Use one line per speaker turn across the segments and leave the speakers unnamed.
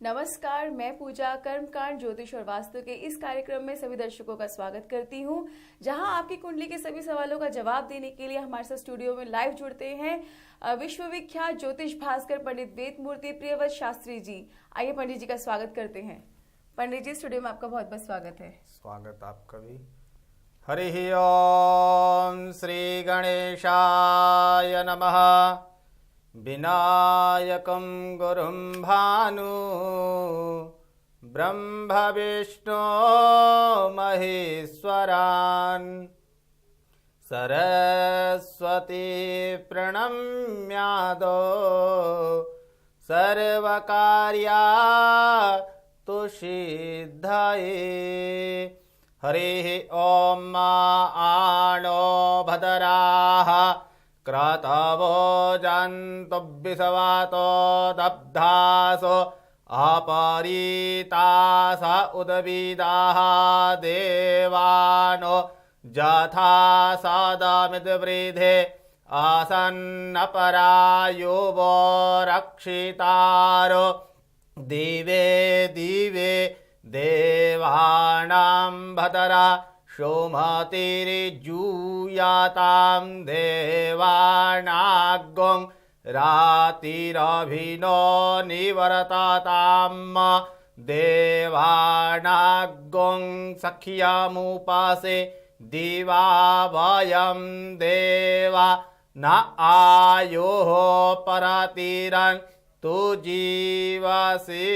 नमस्कार, मैं पूजा कर्मकांड ज्योतिष और वास्तु के इस कार्यक्रम में सभी दर्शकों का स्वागत करती हूं, जहां आपकी कुंडली के सभी सवालों का जवाब देने के लिए हमारे साथ स्टूडियो में लाइव जुड़ते हैं विश्वविख्यात ज्योतिष भास्कर पंडित वेदमूर्ति प्रियव्रत शास्त्री जी। आइए पंडित जी का स्वागत करते हैं। पंडित जी, स्टूडियो में आपका बहुत बहुत स्वागत है।
स्वागत आपका भी। हरि ओम श्री गणेशाय नमः। विनायकं गुरुं भानु ब्रह्म विष्णु महेश्वरान् सरस्वती प्रणम्यादो सर्वकार्या तुषिद्धये। हरि ओम आणो भदराः क्रतवो जन्तु विषवातो दब्धासो अपरीतास उद्भिदाः देवानो यथा सदमिद्वृधे आसन्नपरायुवो रक्षितारो दिवे दिवे देवानां भद्रा सोमतिर्जूयातां देवानाग्ं रातिरभिनो निवर्ततां देवानाग्ं सख्यमुपासे दिवा वयं देवा न आयोः परतिरन् तु जीवसि।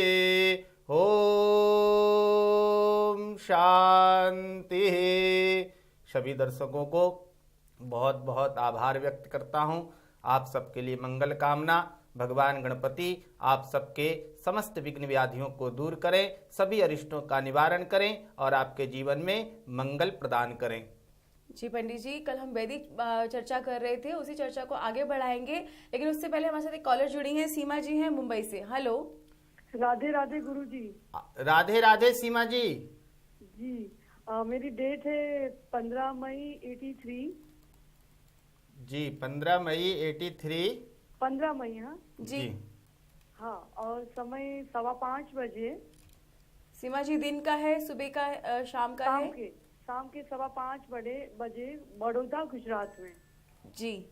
ओम शांति। सभी दर्शकों को बहुत बहुत आभार व्यक्त करता हूं। आप सबके लिए मंगल कामना। भगवान गणपति आप सबके समस्त विघ्न व्याधियों को दूर करें, सभी अरिष्टों का निवारण करें और आपके जीवन में मंगल प्रदान करें।
जी पंडित जी, कल हम वैदिक चर्चा कर रहे थे, उसी चर्चा को आगे बढ़ाएंगे, लेकिन उससे पहले हमारे साथ एक कॉलर जुड़ी हैं। सीमा जी हैं मुंबई से। हेलो।
राधे राधे गुरु जी।
राधे राधे सीमा जी।
जी मेरी डेट है 15 मई 83।
जी 15 मई 83।
15 मई। हाँ
जी।
हाँ, और समय 5:15 बजे।
सीमा जी, दिन का है, सुबह का है, शाम का है?
शाम के 5:15 बजे बड़ौदा गुजरात में।
जी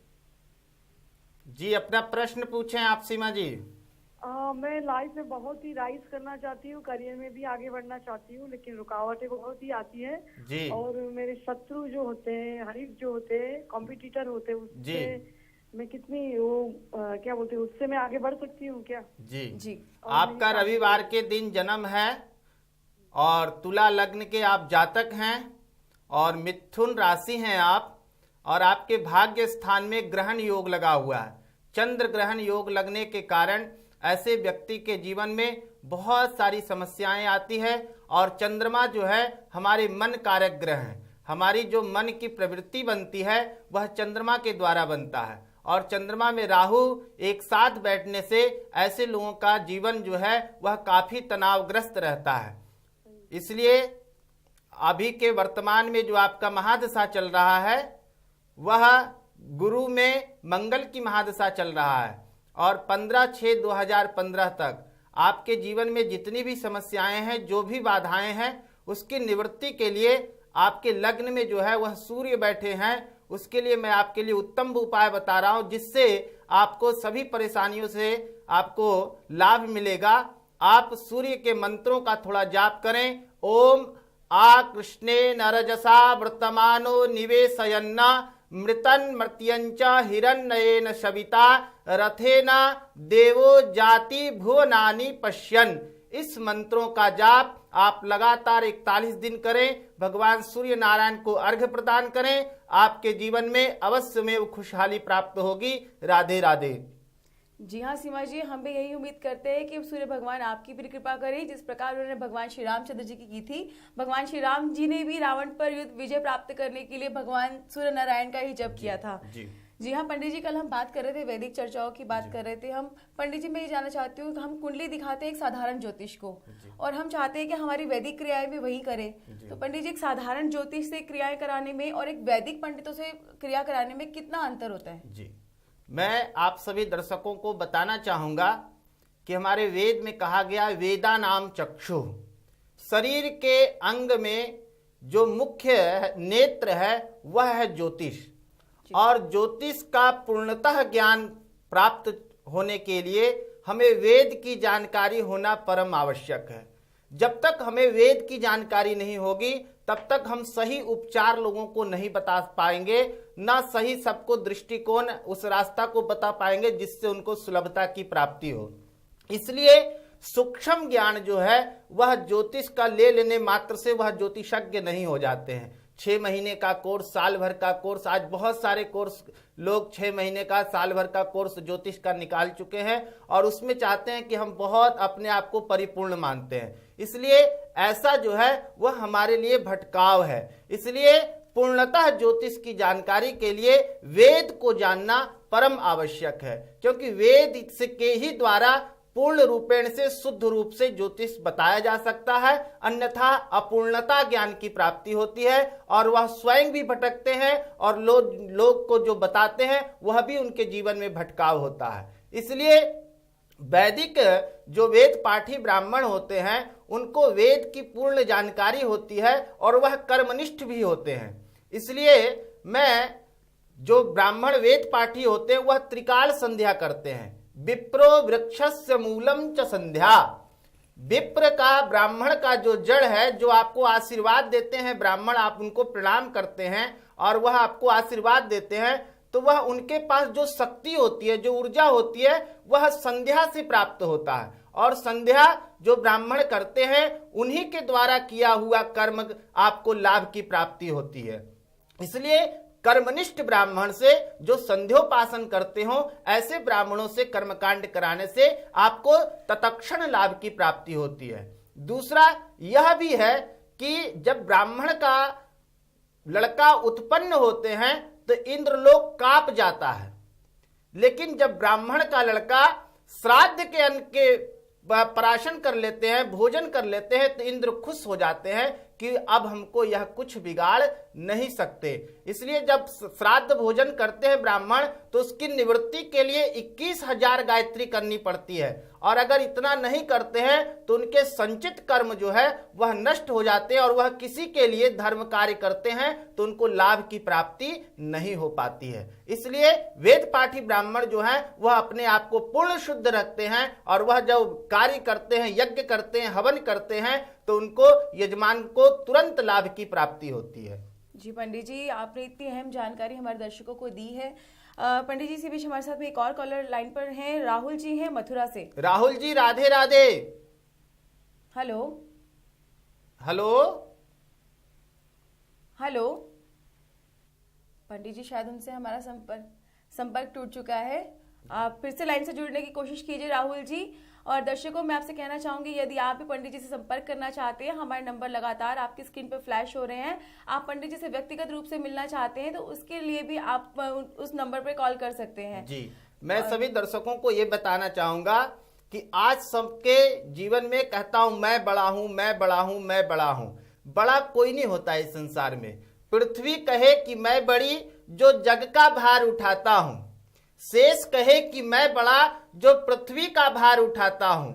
जी, अपना प्रश्न पूछें आप सीमा जी।
मैं लाइफ में बहुत ही राइज करना चाहती हूँ, करियर में भी आगे बढ़ना चाहती हूँ, लेकिन रुकावटें बहुत ही आती है
जी।
और मेरे शत्रु जो होते हैं, हरीफ जो होते हैं, कॉम्पिटिटर होते हैं, उससे मैं कितनी क्या बोलते हैं, उससे मैं आगे बढ़ सकती हूँ क्या?
जी
जी।
आपका रविवार के दिन जन्म है और तुला लग्न के आप जातक हैं और मिथुन राशि हैं आप, और आपके भाग्य स्थान में ग्रहण योग लगा हुआ है। चंद्र ग्रहण योग लगने के कारण ऐसे व्यक्ति के जीवन में बहुत सारी समस्याएं आती है, और चंद्रमा जो है हमारे मन कारक ग्रह है। हमारी जो मन की प्रवृत्ति बनती है वह चंद्रमा के द्वारा बनता है, और चंद्रमा में राहु एक साथ बैठने से ऐसे लोगों का जीवन जो है वह काफी तनावग्रस्त रहता है। इसलिए अभी के वर्तमान में जो आपका महादशा चल रहा है वह गुरु में मंगल की महादशा चल रहा है, और 15/6/2015 तक आपके जीवन में जितनी भी समस्याएं हैं, जो भी बाधाएं हैं, उसकी निवृत्ति के लिए आपके लग्न में जो है वह सूर्य बैठे हैं। उसके लिए मैं आपके लिए उत्तम उपाय बता रहा हूं, जिससे आपको सभी परेशानियों से आपको लाभ मिलेगा। आप सूर्य के मंत्रों का थोड़ा जाप करें। ओम आ कृष्णे नरजसा वर्तमानो निवेशयन्ना मृतन मर्त्यंच हिरण्येन सविता रथेना देवो जाति भुवनानि पश्यन्। इस मंत्रों का जाप आप लगातार 41 दिन करें। भगवान सूर्य नारायण को अर्घ्य प्रदान करें। आपके जीवन में अवश्य में खुशहाली प्राप्त होगी। राधे राधे।
जी हाँ सीमा जी, हम भी यही उम्मीद करते हैं कि सूर्य भगवान आपकी भी कृपा करें, जिस प्रकार उन्होंने भगवान श्री रामचंद्र जी की थी। भगवान श्री राम जी ने भी रावण पर युद्ध विजय प्राप्त करने के लिए भगवान सूर्य नारायण का ही जप किया था। जी हाँ पंडित जी, कल हम बात कर रहे थे, वैदिक चर्चाओं की बात कर रहे थे हम। पंडित जी, मैं ये जानना चाहती हूँ, हम कुंडली दिखाते हैं एक साधारण ज्योतिष को, और हम चाहते हैं कि हमारी वैदिक क्रियाएं भी वही करें। तो पंडित जी, एक साधारण ज्योतिष से क्रियाएं कराने में और एक वैदिक पंडितों से क्रिया कराने में कितना अंतर होता है?
जी, मैं आप सभी दर्शकों को बताना चाहूंगा कि हमारे वेद में कहा गया वेदा नाम चक्षु, शरीर के अंग में जो मुख्य नेत्र है वह है ज्योतिष। और ज्योतिष का पूर्णतः ज्ञान प्राप्त होने के लिए हमें वेद की जानकारी होना परम आवश्यक है। जब तक हमें वेद की जानकारी नहीं होगी तब तक हम सही उपचार लोगों को नहीं बता पाएंगे, ना सही सबको दृष्टिकोण उस रास्ता को बता पाएंगे जिससे उनको सुलभता की प्राप्ति हो। इसलिए सूक्ष्म ज्ञान जो है वह ज्योतिष का ले लेने मात्र से वह ज्योतिषज्ञ नहीं हो जाते हैं। 6 महीने का कोर्स, साल भर का कोर्स, आज बहुत सारे कोर्स लोग 6 महीने का, साल भर का कोर्स ज्योतिष का निकाल चुके हैं और उसमें चाहते हैं कि हम बहुत अपने आप को परिपूर्ण मानते हैं। इसलिए ऐसा जो है वह हमारे लिए भटकाव है। इसलिए पूर्णतः ज्योतिष की जानकारी के लिए वेद को जानना परम आवश्यक है, क्योंकि वेद के ही द्वारा पूर्ण रूपेण से, शुद्ध रूप से ज्योतिष बताया जा सकता है। अन्यथा अपूर्णता ज्ञान की प्राप्ति होती है और वह स्वयं भी भटकते हैं और लोग को जो बताते हैं वह भी उनके जीवन में भटकाव होता है। इसलिए वैदिक जो वेद पाठी ब्राह्मण होते हैं उनको वेद की पूर्ण जानकारी होती है और वह कर्मनिष्ठ भी होते हैं। इसलिए जो ब्राह्मण वेद पाठी होते हैं वह त्रिकाल संध्या करते हैं। विप्रो वृक्षस्य मूलम च संध्या। विप्र का, ब्राह्मण का जो जड़ है, जो आपको आशीर्वाद देते हैं ब्राह्मण, आप उनको प्रणाम करते हैं और वह आपको आशीर्वाद देते हैं, तो वह उनके पास जो शक्ति होती है, जो ऊर्जा होती है, वह संध्या से प्राप्त होता है। और संध्या जो ब्राह्मण करते हैं उन्हीं के द्वारा किया हुआ कर्म आपको लाभ की प्राप्ति होती है। इसलिए कर्मनिष्ठ ब्राह्मण से जो संध्योपासन करते हो, ऐसे ब्राह्मणों से कर्मकांड कराने से आपको तत्क्षण लाभ की प्राप्ति होती है। दूसरा यह भी है कि जब ब्राह्मण का लड़का उत्पन्न होते हैं तो इंद्रलोक कांप जाता है, लेकिन जब ब्राह्मण का लड़का श्राद्ध के अन्न के प्राशन कर लेते हैं, भोजन कर लेते हैं, तो इंद्र खुश हो जाते हैं कि अब हमको यह कुछ बिगाड़ नहीं सकते। इसलिए जब श्राद्ध भोजन करते हैं ब्राह्मण तो उसकी निवृत्ति के लिए 21,000 गायत्री करनी पड़ती है, और अगर इतना नहीं करते हैं तो उनके संचित कर्म जो है वह नष्ट हो जाते हैं और वह किसी के लिए धर्म कार्य करते हैं तो उनको लाभ की प्राप्ति नहीं हो पाती है। इसलिए वेद पाठी ब्राह्मण जो है वह अपने आप को पूर्ण शुद्ध रखते हैं और वह जब कार्य करते हैं, यज्ञ करते हैं, हवन करते हैं, तो उनको यजमान को तुरंत लाभ की प्राप्ति होती है।
जी पंडित जी, आपने इतनी अहम जानकारी हमारे दर्शकों को दी है। पंडित जी, इसी बीच हमारे साथ में एक और कॉलर लाइन पर हैं, राहुल जी हैं मथुरा से।
Rahul ji, Radhe Radhe.
Hello
hello
hello. Pandit ji, शायद उनसे हमारा संपर्क टूट चुका है। आप फिर से लाइन से जुड़ने की कोशिश कीजिए राहुल जी। और दर्शकों, मैं आपसे कहना चाहूंगी, यदि आप भी पंडित जी से संपर्क करना चाहते हैं, हमारे नंबर लगातार आपकी स्क्रीन पर फ्लैश हो रहे हैं। आप पंडित जी से व्यक्तिगत रूप से मिलना चाहते हैं तो उसके लिए भी आप उस नंबर पर कॉल कर सकते हैं।
जी, मैं सभी दर्शकों को ये बताना चाहूंगा कि आज सबके जीवन में कहता हूं मैं बड़ा हूं, मैं बड़ा हूं, मैं बड़ा हूं। बड़ा कोई नहीं होता इस संसार में। पृथ्वी कहे कि मैं बड़ी, जो जग का भार उठाता हूं। शेष कहे कि मैं बड़ा, जो पृथ्वी का भार उठाता हूं।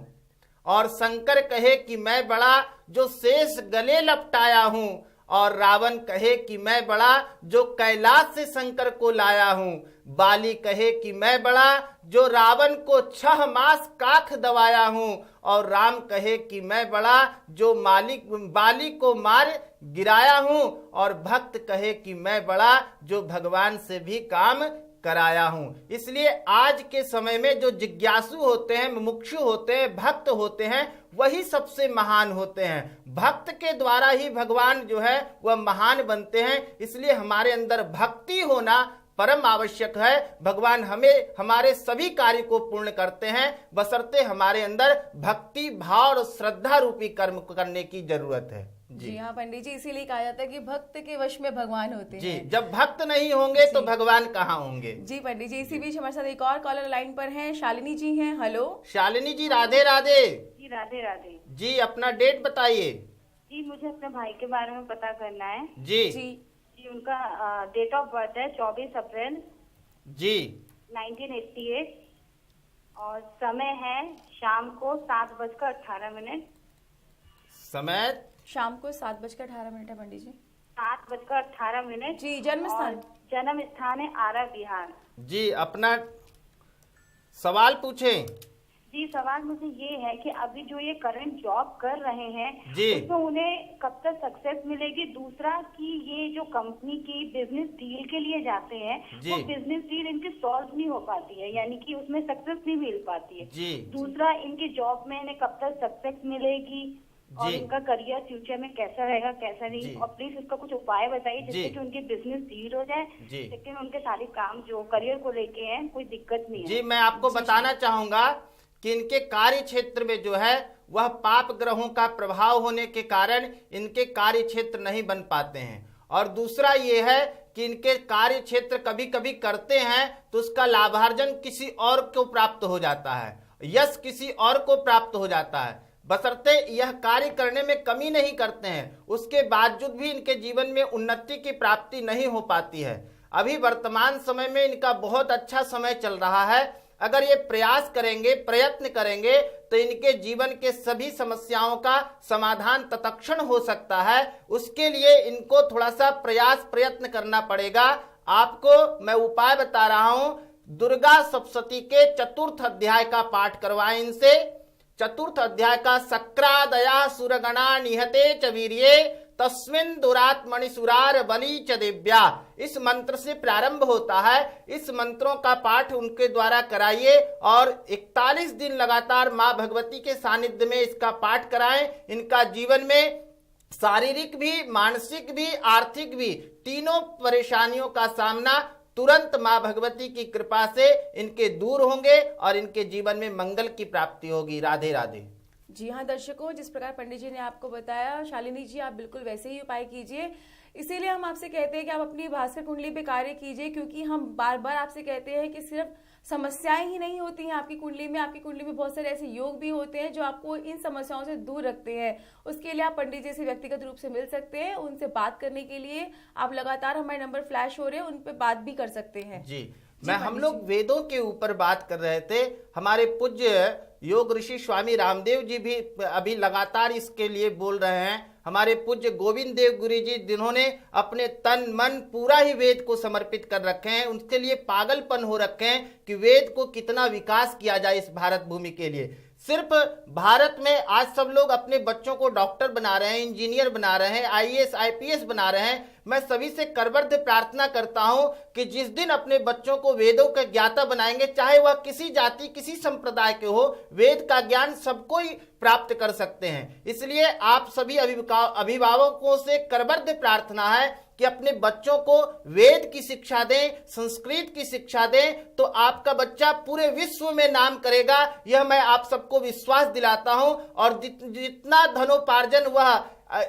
और शंकर कहे कि मैं बड़ा, जो शेष गले लपटाया हूं। और रावण कहे कि मैं बड़ा, जो कैलाश से शंकर को लाया हूं। बाली कहे कि मैं बड़ा, जो रावण को 6 मास काख दबाया हूं। और राम कहे कि मैं बड़ा, जो बाली को मार गिराया हूं। और भक्त कहे कि मैं बड़ा, जो भगवान से भी काम कराया हूं। इसलिए आज के समय में जो जिज्ञासु होते हैं, मुमुक्षु होते हैं, भक्त होते हैं, वही सबसे महान होते हैं। भक्त के द्वारा ही भगवान जो है वह महान बनते हैं। इसलिए हमारे अंदर भक्ति होना परम आवश्यक है। भगवान हमें हमारे सभी कार्य को पूर्ण करते हैं, बशर्ते हमारे अंदर भक्ति भाव और श्रद्धा रूपी कर्म करने की जरूरत है।
जी हाँ पंडित जी, इसीलिए कहा जाता है कि भक्त के वश में भगवान होते हैं।
जी, जब भक्त नहीं होंगे तो भगवान कहाँ होंगे।
जी पंडित जी, इसी बीच हमारे साथ एक और कॉलर लाइन पर हैं, शालिनी जी हैं। हेलो
शालिनी जी, राधे राधे।
जी राधे राधे।
जी, अपना डेट बताइए।
जी, मुझे अपने भाई के बारे में पता करना है।
जी
जी
जी, उनका डेट ऑफ बर्थ है 24 अप्रैल
जी
1988।
और समय है शाम को 7:18।
समय
शाम को 7:18 है पंडित जी।
7:18।
जी, जन्म स्थान?
जन्म स्थान है आरा, बिहार।
जी, अपना सवाल पूछें।
जी, सवाल मुझे ये है कि अभी जो ये करंट जॉब कर रहे हैं
जी।
उसमें उन्हें कब तक सक्सेस मिलेगी? दूसरा कि ये जो कंपनी की बिजनेस डील के लिए जाते हैं
जी।
वो बिजनेस डील इनकी सॉल्व नहीं हो पाती है, यानी कि उसमें सक्सेस नहीं मिल पाती है।
जी।
दूसरा, इनकी जॉब में इन्हें कब तक सक्सेस मिलेगी और
जी।
इनका करियर फ्यूचर में कैसा रहेगा कैसा
जी।
नहीं, और प्लीज इसका कुछ उपाय बताइए जिससे
जी।
कि उनकी बिजनेस डील हो जाए,
जी।
लेकिन उनके सारे काम जो करियर को लेके हैं कोई दिक्कत नहीं है।
जी, मैं आपको बताना चाहूंगा कि इनके कार्य क्षेत्र में जो है वह पाप ग्रहों का प्रभाव होने के कारण इनके कार्य क्षेत्र नहीं बन पाते हैं। और दूसरा ये है कि इनके कार्य क्षेत्र कभी कभी करते हैं तो उसका लाभार्जन किसी और को प्राप्त हो जाता है, यश किसी और को प्राप्त हो जाता है, बशर्ते यह कार्य करने में कमी नहीं करते हैं, उसके बावजूद भी इनके जीवन में उन्नति की प्राप्ति नहीं हो पाती है। अभी वर्तमान समय में इनका बहुत अच्छा समय चल रहा है। अगर ये प्रयास करेंगे, प्रयत्न करेंगे तो इनके जीवन के सभी समस्याओं का समाधान तत्क्षण हो सकता है। उसके लिए इनको थोड़ा सा प्रयास प्रयत्न करना पड़ेगा। आपको मैं उपाय बता रहा हूं, दुर्गा सप्तशती के 4th अध्याय का पाठ करवाएं इनसे। 4th अध्याय का सक्रादया सुरगणा निहते च वीर्ये तस्मिन् दुरात्मनि सुरार बली च दिव्या, इस मंत्र से प्रारंभ होता है। इस मंत्रों का पाठ उनके द्वारा कराइए और 41 दिन लगातार मां भगवती के सानिध्य में इसका पाठ कराएं। इनका जीवन में शारीरिक भी, मानसिक भी, आर्थिक भी, तीनों परेशानियों का सामना तुरंत मां भगवती की कृपा से इनके दूर होंगे और इनके जीवन में मंगल की प्राप्ति होगी। राधे राधे।
जी हाँ दर्शकों, जिस प्रकार पंडित जी ने आपको बताया, शालिनी जी आप बिल्कुल वैसे ही उपाय कीजिए। इसीलिए हम आपसे कहते हैं कि आप अपनी भास्कर कुंडली पे कार्य कीजिए, क्योंकि हम बार बार आपसे कहते हैं कि सिर्फ समस्याएं ही नहीं होती हैं आपकी कुंडली में बहुत सारे ऐसे योग भी होते हैं जो आपको इन समस्याओं से दूर रखते हैं। उसके लिए आप पंडित जी से व्यक्तिगत रूप से मिल सकते हैं। उनसे बात करने के लिए आप लगातार हमारे नंबर फ्लैश हो रहे हैं, उन पर बात भी कर सकते हैं।
जी, हम लोग वेदों के ऊपर बात कर रहे थे। हमारे पूज्य योग ऋषि स्वामी रामदेव जी भी अभी लगातार इसके लिए बोल रहे हैं। हमारे पूज्य गोविंद देव गुरु जी, जिन्होंने अपने तन मन पूरा ही वेद को समर्पित कर रखे हैं, उनके लिए पागलपन हो रखे हैं कि वेद को कितना विकास किया जाए इस भारत भूमि के लिए। सिर्फ भारत में आज सब लोग अपने बच्चों को डॉक्टर बना रहे हैं, इंजीनियर बना रहे हैं, आईएएस आईपीएस बना रहे हैं। मैं सभी से करबद्ध प्रार्थना करता हूं कि जिस दिन अपने बच्चों को वेदों का ज्ञाता बनाएंगे, चाहे वह किसी जाति किसी संप्रदाय के हो, वेद का ज्ञान सबको ही प्राप्त कर सकते हैं। इसलिए आप सभी अभिभावकों से करबद्ध प्रार्थना है कि अपने बच्चों को वेद की शिक्षा दें, संस्कृत की शिक्षा दें, तो आपका बच्चा पूरे विश्व में नाम करेगा। यह मैं आप सबको विश्वास दिलाता हूं। और जितना धनोपार्जन वह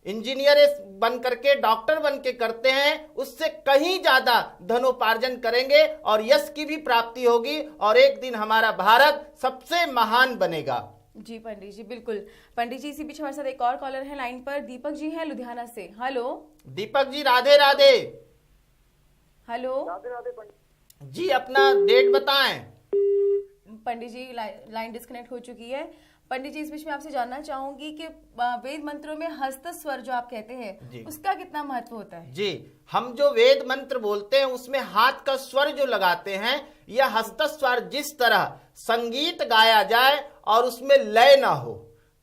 इंजीनियर बन करके, डॉक्टर बन के करते हैं, उससे कहीं ज्यादा धनोपार्जन करेंगे और यश की भी प्राप्ति होगी और एक दिन हमारा भारत सबसे महान बनेगा।
जी पंडित जी, बिल्कुल। पंडित जी, इसी बीच हमारे साथ एक और कॉलर है लाइन पर, दीपक जी हैं लुधियाना से। हेलो
दीपक जी, राधे राधे।
हेलो,
राधे राधे पंडित
जी, अपना डेट बताएं।
पंडित जी लाइन डिस्कनेक्ट हो चुकी है। पंडित जी, इस बीच में आपसे जानना चाहूंगी कि वेद मंत्रों में हस्त स्वर जो आप कहते हैं उसका कितना महत्व होता है?
जी, हम जो वेद मंत्र बोलते हैं उसमें हाथ का स्वर जो लगाते हैं, यह हस्त स्वर जिस तरह संगीत गाया जाए और उसमें लय ना हो,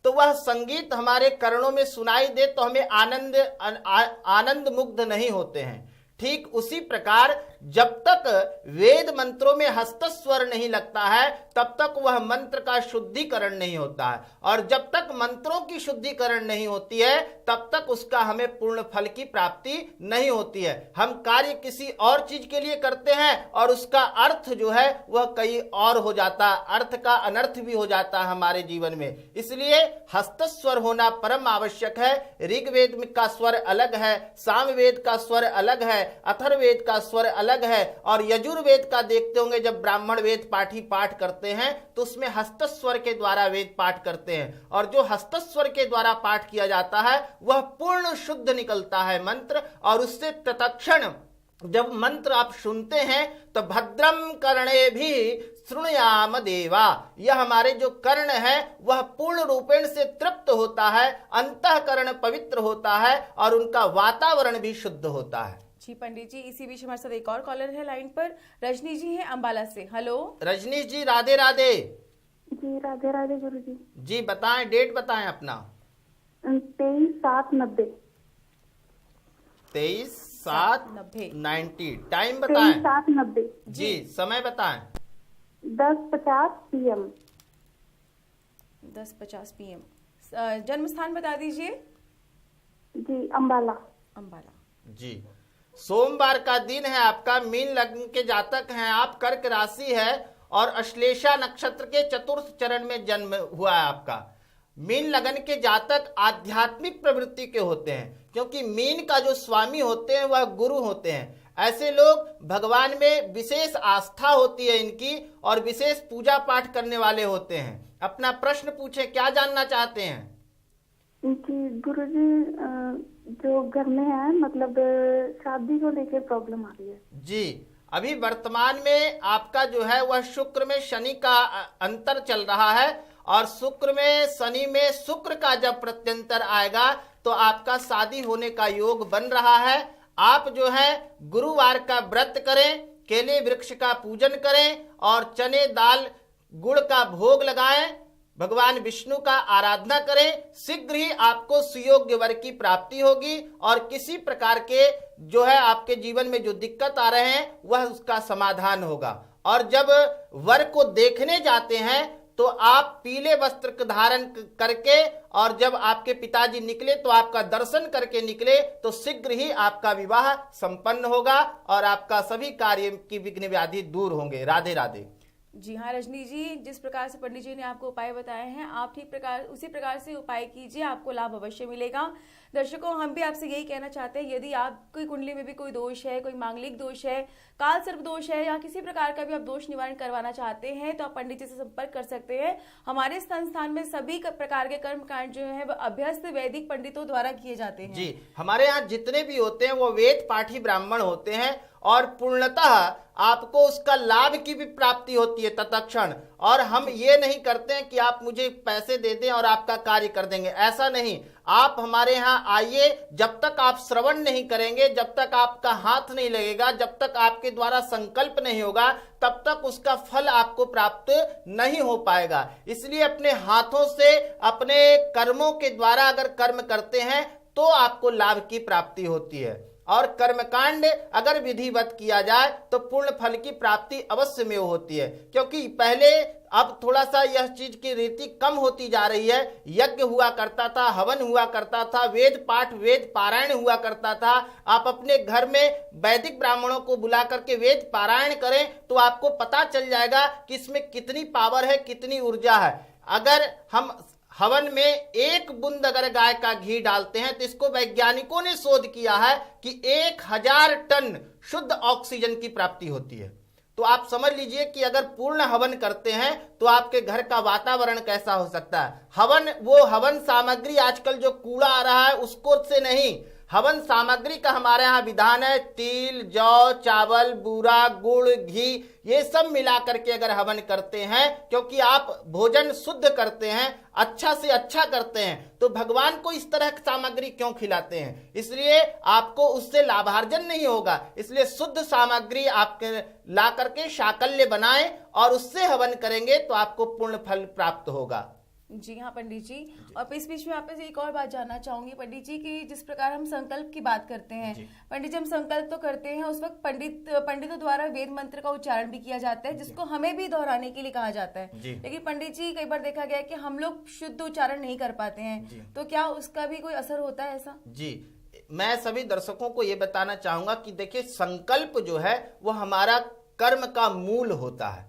तो वह संगीत हमारे कर्णों में सुनाई दे तो हमें आनंद मुग्ध नहीं होते हैं। ठीक उसी प्रकार जब तक वेद मंत्रों में हस्त स्वर नहीं लगता है तब तक वह मंत्र का शुद्धिकरण नहीं होता है, और जब तक मंत्रों की शुद्धिकरण नहीं होती है तब तक उसका हमें पूर्ण फल की प्राप्ति नहीं होती है। हम कार्य किसी और चीज के लिए करते हैं और उसका अर्थ जो है वह कहीं और हो जाता है, अर्थ का अनर्थ भी हो जाता है हमारे जीवन में। इसलिए हस्त स्वर होना परम आवश्यक है। ऋग्वेद का स्वर अलग है, सामवेद का स्वर अलग है, अथर्ववेद का स्वर अलग है, और यजुर्वेद का देखते होंगे जब ब्राह्मण वेद पाठी पाठ करते हैं तो उसमें हस्त स्वर के द्वारा वेद पाठ करते हैं, और जो हस्त स्वर के द्वारा पाठ किया जाता है वह पूर्ण शुद्ध निकलता है मंत्र, और उससे तत्क्षण जब मंत्र आप सुनते हैं तो भद्रम कर्णे भी श्रृणुयाम देवा, यह हमारे जो कर्ण है वह पूर्ण रूपेण से तृप्त होता है, अंतःकरण पवित्र होता है और उनका वातावरण भी शुद्ध होता है।
जी पंडित जी, इसी बीच हमारे साथ एक और कॉलर है लाइन पर, रजनी जी हैं अंबाला से। हेलो
रजनी जी, राधे राधे।
जी राधे राधे गुरु जी।
जी बताएं, डेट बताएं अपना।
23/7/90।
23/7/90। टाइम बताएं।
23/7/90।
जी समय बताएं।
10:50 PM।
10:50 PM। जन्म स्थान बता दीजिए।
जी अंबाला।
अंबाला।
जी सोमवार का दिन है आपका, मीन लग्न के जातक हैं आप, कर्क राशि है और अश्लेषा नक्षत्र के चतुर्थ चरण में जन्म हुआ है आपका। मीन लगन के जातक आध्यात्मिक प्रवृत्ति के होते हैं, क्योंकि मीन का जो स्वामी होते हैं वह गुरु होते हैं। ऐसे लोग भगवान में विशेष आस्था होती है इनकी और विशेष पूजा पाठ करने वाले होते हैं। अपना प्रश्न पूछे, क्या जानना चाहते हैं?
जी गुरु जी, जो घर में है मतलब शादी को लेकर प्रॉब्लम आ रही है।
जी अभी वर्तमान में आपका जो है वह शुक्र में शनि का अंतर चल रहा है और शुक्र में शनि में शुक्र का जब प्रत्यंतर आएगा तो आपका शादी होने का योग बन रहा है। आप जो है गुरुवार का व्रत करें, केले वृक्ष का पूजन करें और चने दाल गुड़ का भोग लगाएं, भगवान विष्णु का आराधना करें। शीघ्र ही आपको सुयोग्य वर की प्राप्ति होगी और किसी प्रकार के जो है आपके जीवन में जो दिक्कत आ रहे हैं वह उसका समाधान होगा। और जब वर को देखने जाते हैं तो आप पीले वस्त्र धारण करके और जब आपके पिताजी निकले तो आपका दर्शन करके निकले तो शीघ्र ही आपका विवाह संपन्न होगा और आपका सभी कार्य की विघ्न व्याधि दूर होंगे। राधे राधे।
जी हाँ रजनी जी, जिस प्रकार से पंडित जी ने आपको उपाय बताए हैं आप उसी प्रकार से उपाय कीजिए, आपको लाभ अवश्य मिलेगा। दर्शकों, हम भी आपसे यही कहना चाहते हैं, यदि आपकी कुंडली में भी कोई दोष है, कोई मांगलिक दोष है, काल सर्प दोष है या किसी प्रकार का भी आप दोष निवारण करवाना चाहते हैं तो आप पंडित जी से संपर्क कर सकते हैं। हमारे संस्थान में सभी प्रकार के कर्म कांड जो है वह अभ्यस्त वैदिक पंडितों द्वारा किए जाते हैं।
जी हमारे यहाँ जितने भी होते हैं वो वेद पाठी ब्राह्मण होते हैं और पूर्णतः आपको उसका लाभ की भी प्राप्ति होती है तत्क्षण। और हम ये नहीं करते हैं कि आप मुझे पैसे दे दें और आपका कार्य कर देंगे, ऐसा नहीं। आप हमारे यहाँ आइए, जब तक आप श्रवण नहीं करेंगे, जब तक आपका हाथ नहीं लगेगा, जब तक आपके द्वारा संकल्प नहीं होगा, तब तक उसका फल आपको प्राप्त नहीं हो पाएगा। इसलिए अपने हाथों से अपने कर्मों के द्वारा अगर कर्म करते हैं तो आपको लाभ की प्राप्ति होती है। और कर्मकांड अगर विधिवत किया जाए तो पूर्ण फल की प्राप्ति अवश्य में होती है। क्योंकि पहले अब थोड़ा सा यह चीज की रीति कम होती जा रही है। यज्ञ हुआ करता था, हवन हुआ करता था, वेद पाठ वेद पारायण हुआ करता था। आप अपने घर में वैदिक ब्राह्मणों को बुला करके वेद पारायण करें तो आपको पता चल जाएगा कि इसमें कितनी पावर है, कितनी ऊर्जा है। अगर हम हवन में एक बूंद अगर गाय का घी डालते हैं तो इसको वैज्ञानिकों ने शोध किया है कि 1000 टन शुद्ध ऑक्सीजन की प्राप्ति होती है। तो आप समझ लीजिए कि अगर पूर्ण हवन करते हैं तो आपके घर का वातावरण कैसा हो सकता है। हवन, वो हवन सामग्री आजकल जो कूड़ा आ रहा है उसको से नहीं, हवन सामग्री का हमारे यहाँ विधान है तिल, जौ, चावल, बूरा, गुड़, घी, ये सब मिला करके अगर हवन करते हैं, क्योंकि आप भोजन शुद्ध करते हैं, अच्छा से अच्छा करते हैं, तो भगवान को इस तरह की सामग्री क्यों खिलाते हैं? इसलिए आपको उससे लाभार्जन नहीं होगा। इसलिए शुद्ध सामग्री आपके ला करके शाकल्य बनाएं और उससे हवन करेंगे तो आपको पूर्ण फल प्राप्त होगा।
जी हाँ पंडित जी, और इस बीच में आप से एक और बात जानना चाहूंगी पंडित जी कि जिस प्रकार हम संकल्प की बात करते हैं पंडित जी, हम संकल्प तो करते हैं उस वक्त पंडितों द्वारा वेद मंत्र का उच्चारण भी किया जाता है जिसको हमें भी दोहराने के लिए कहा जाता है। लेकिन पंडित जी कई बार देखा गया है कि हम लोग शुद्ध उच्चारण नहीं कर पाते हैं, तो क्या उसका भी कोई असर होता है ऐसा?
जी मैं सभी दर्शकों को ये बताना चाहूंगा कि देखिए, संकल्प जो है वो हमारा कर्म का मूल होता है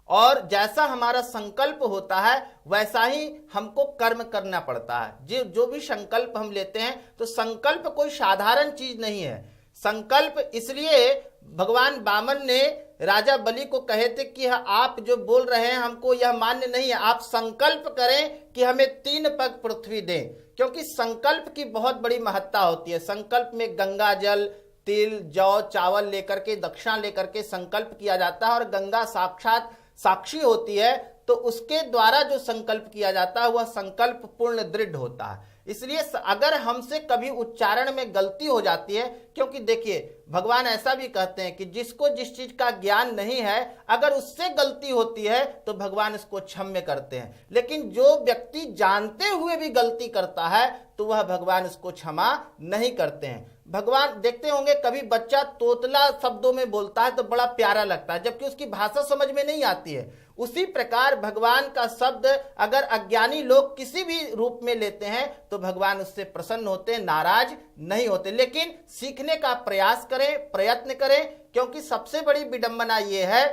और जैसा हमारा संकल्प होता है वैसा ही हमको कर्म करना पड़ता है। जो भी संकल्प हम लेते हैं तो संकल्प कोई साधारण चीज नहीं है। संकल्प इसलिए भगवान वामन ने राजा बलि को कहे थे कि आप जो बोल रहे हैं हमको यह मान्य नहीं है, आप संकल्प करें कि हमें 3 पग पृथ्वी दें, क्योंकि संकल्प की बहुत बड़ी महत्ता होती है। संकल्प में गंगा जल, तिल जौ चावल लेकर के दक्षिणा लेकर के संकल्प किया जाता है और गंगा साक्षात साक्षी होती है, तो उसके द्वारा जो संकल्प किया जाता है वह संकल्प पूर्ण दृढ़ होता है। इसलिए अगर हमसे कभी उच्चारण में गलती हो जाती है, क्योंकि देखिए भगवान ऐसा भी कहते हैं कि जिसको जिस चीज का ज्ञान नहीं है अगर उससे गलती होती है तो भगवान उसको क्षम्य करते हैं, लेकिन जो व्यक्ति जानते हुए भी गलती करता है तो वह भगवान उसको क्षमा नहीं करते हैं। भगवान देखते होंगे कभी बच्चा तोतला शब्दों में बोलता है तो बड़ा प्यारा लगता है, जबकि उसकी भाषा समझ में नहीं आती है। उसी प्रकार भगवान का शब्द अगर अज्ञानी लोग किसी भी रूप में लेते हैं तो भगवान उससे प्रसन्न होते हैं, नाराज नहीं होते। लेकिन सीखने का प्रयास करें, प्रयत्न करें, क्योंकि सबसे बड़ी विडंबना यह है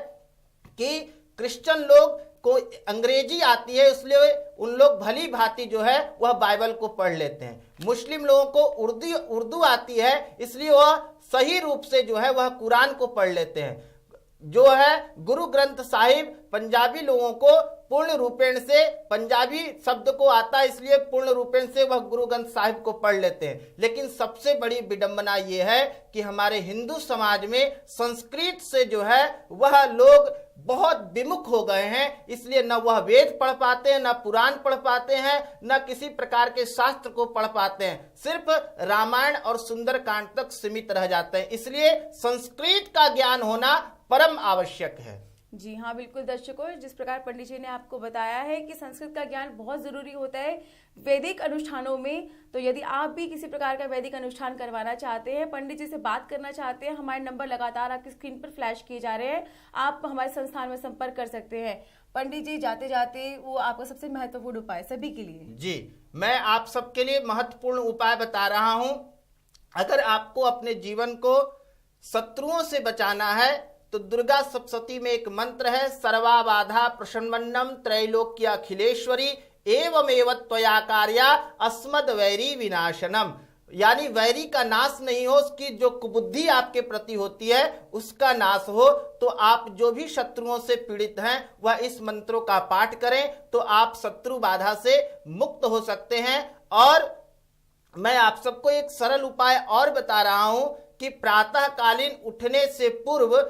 कि क्रिश्चियन लोग को अंग्रेजी आती है, इसलिए उन लोग भली भांति जो है वह बाइबल को पढ़ लेते हैं। मुस्लिम लोगों को उर्दू आती है, इसलिए वह सही रूप से जो है वह कुरान को पढ़ लेते हैं। जो है गुरु ग्रंथ साहिब पंजाबी लोगों को पूर्ण रूपेण से पंजाबी शब्द को आता है, इसलिए पूर्ण रूपेण से वह गुरु ग्रंथ साहिब को पढ़ लेते हैं। लेकिन सबसे बड़ी विडंबना यह है कि हमारे हिंदू समाज में संस्कृत से जो है वह लोग बहुत विमुख हो गए हैं, इसलिए न वह वेद पढ़ पाते हैं, न पुराण पढ़ पाते हैं, न किसी प्रकार के शास्त्र को पढ़ पाते हैं, सिर्फ रामायण और सुंदरकांड तक सीमित रह जाते हैं। इसलिए संस्कृत का ज्ञान होना परम आवश्यक है।
जी हाँ, बिल्कुल दर्शकों, जिस प्रकार पंडित जी ने आपको बताया है कि संस्कृत का ज्ञान बहुत जरूरी होता है वैदिक अनुष्ठानों में, तो यदि आप भी किसी प्रकार का वैदिक अनुष्ठान करवाना चाहते हैं, पंडित जी से बात करना चाहते हैं, हमारे नंबर लगातार आपकी स्क्रीन पर फ्लैश किए जा रहे हैं, आप हमारे संस्थान में संपर्क कर सकते हैं। पंडित जी जाते जाते वो आपका सबसे महत्वपूर्ण उपाय सभी के लिए।
जी, मैं आप सबके लिए महत्वपूर्ण उपाय बता रहा हूं। अगर आपको अपने जीवन को शत्रुओं से बचाना है तो दुर्गा सप्तशती में एक मंत्र है, सर्वा बाधा प्रशमन्नम त्रैलोक्य अखिलेश्वरी एवमेव त्वया कार्या अस्मद वैरी विनाशनम। यानी वैरी का नाश नहीं हो, उसकी जो कुबुद्धि आपके प्रति होती है उसका नाश हो। तो आप जो भी शत्रुओं से पीड़ित हैं वह इस मंत्रों का पाठ करें तो आप शत्रु बाधा से मुक्त हो सकते हैं। और मैं आप सबको एक सरल उपाय और बता रहा हूं कि प्रातःकालीन उठने से पूर्व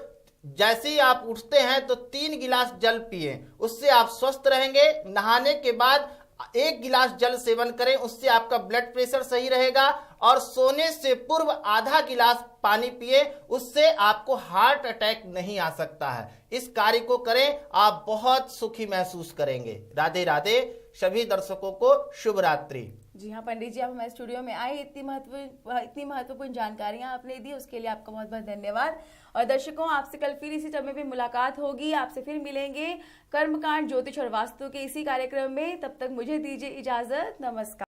जैसे ही आप उठते हैं तो 3 गिलास जल पिए, उससे आप स्वस्थ रहेंगे। नहाने के बाद 1 गिलास जल सेवन करें, उससे आपका ब्लड प्रेशर सही रहेगा। और सोने से पूर्व आधा गिलास पानी पिए, उससे आपको हार्ट अटैक नहीं आ सकता है। इस कार्य को करें, आप बहुत सुखी महसूस करेंगे। राधे राधे। सभी दर्शकों को शुभ रात्रि।
जी हाँ पंडित जी, आप हमारे स्टूडियो में आए, इतनी महत्वपूर्ण जानकारियां आपने दी, उसके लिए आपका बहुत बहुत धन्यवाद। और दर्शकों, आपसे कल फिर इसी समय पे मुलाकात होगी, आपसे फिर मिलेंगे कर्मकांड ज्योतिष और वास्तु के इसी कार्यक्रम में। तब तक मुझे दीजिए इजाजत, नमस्कार।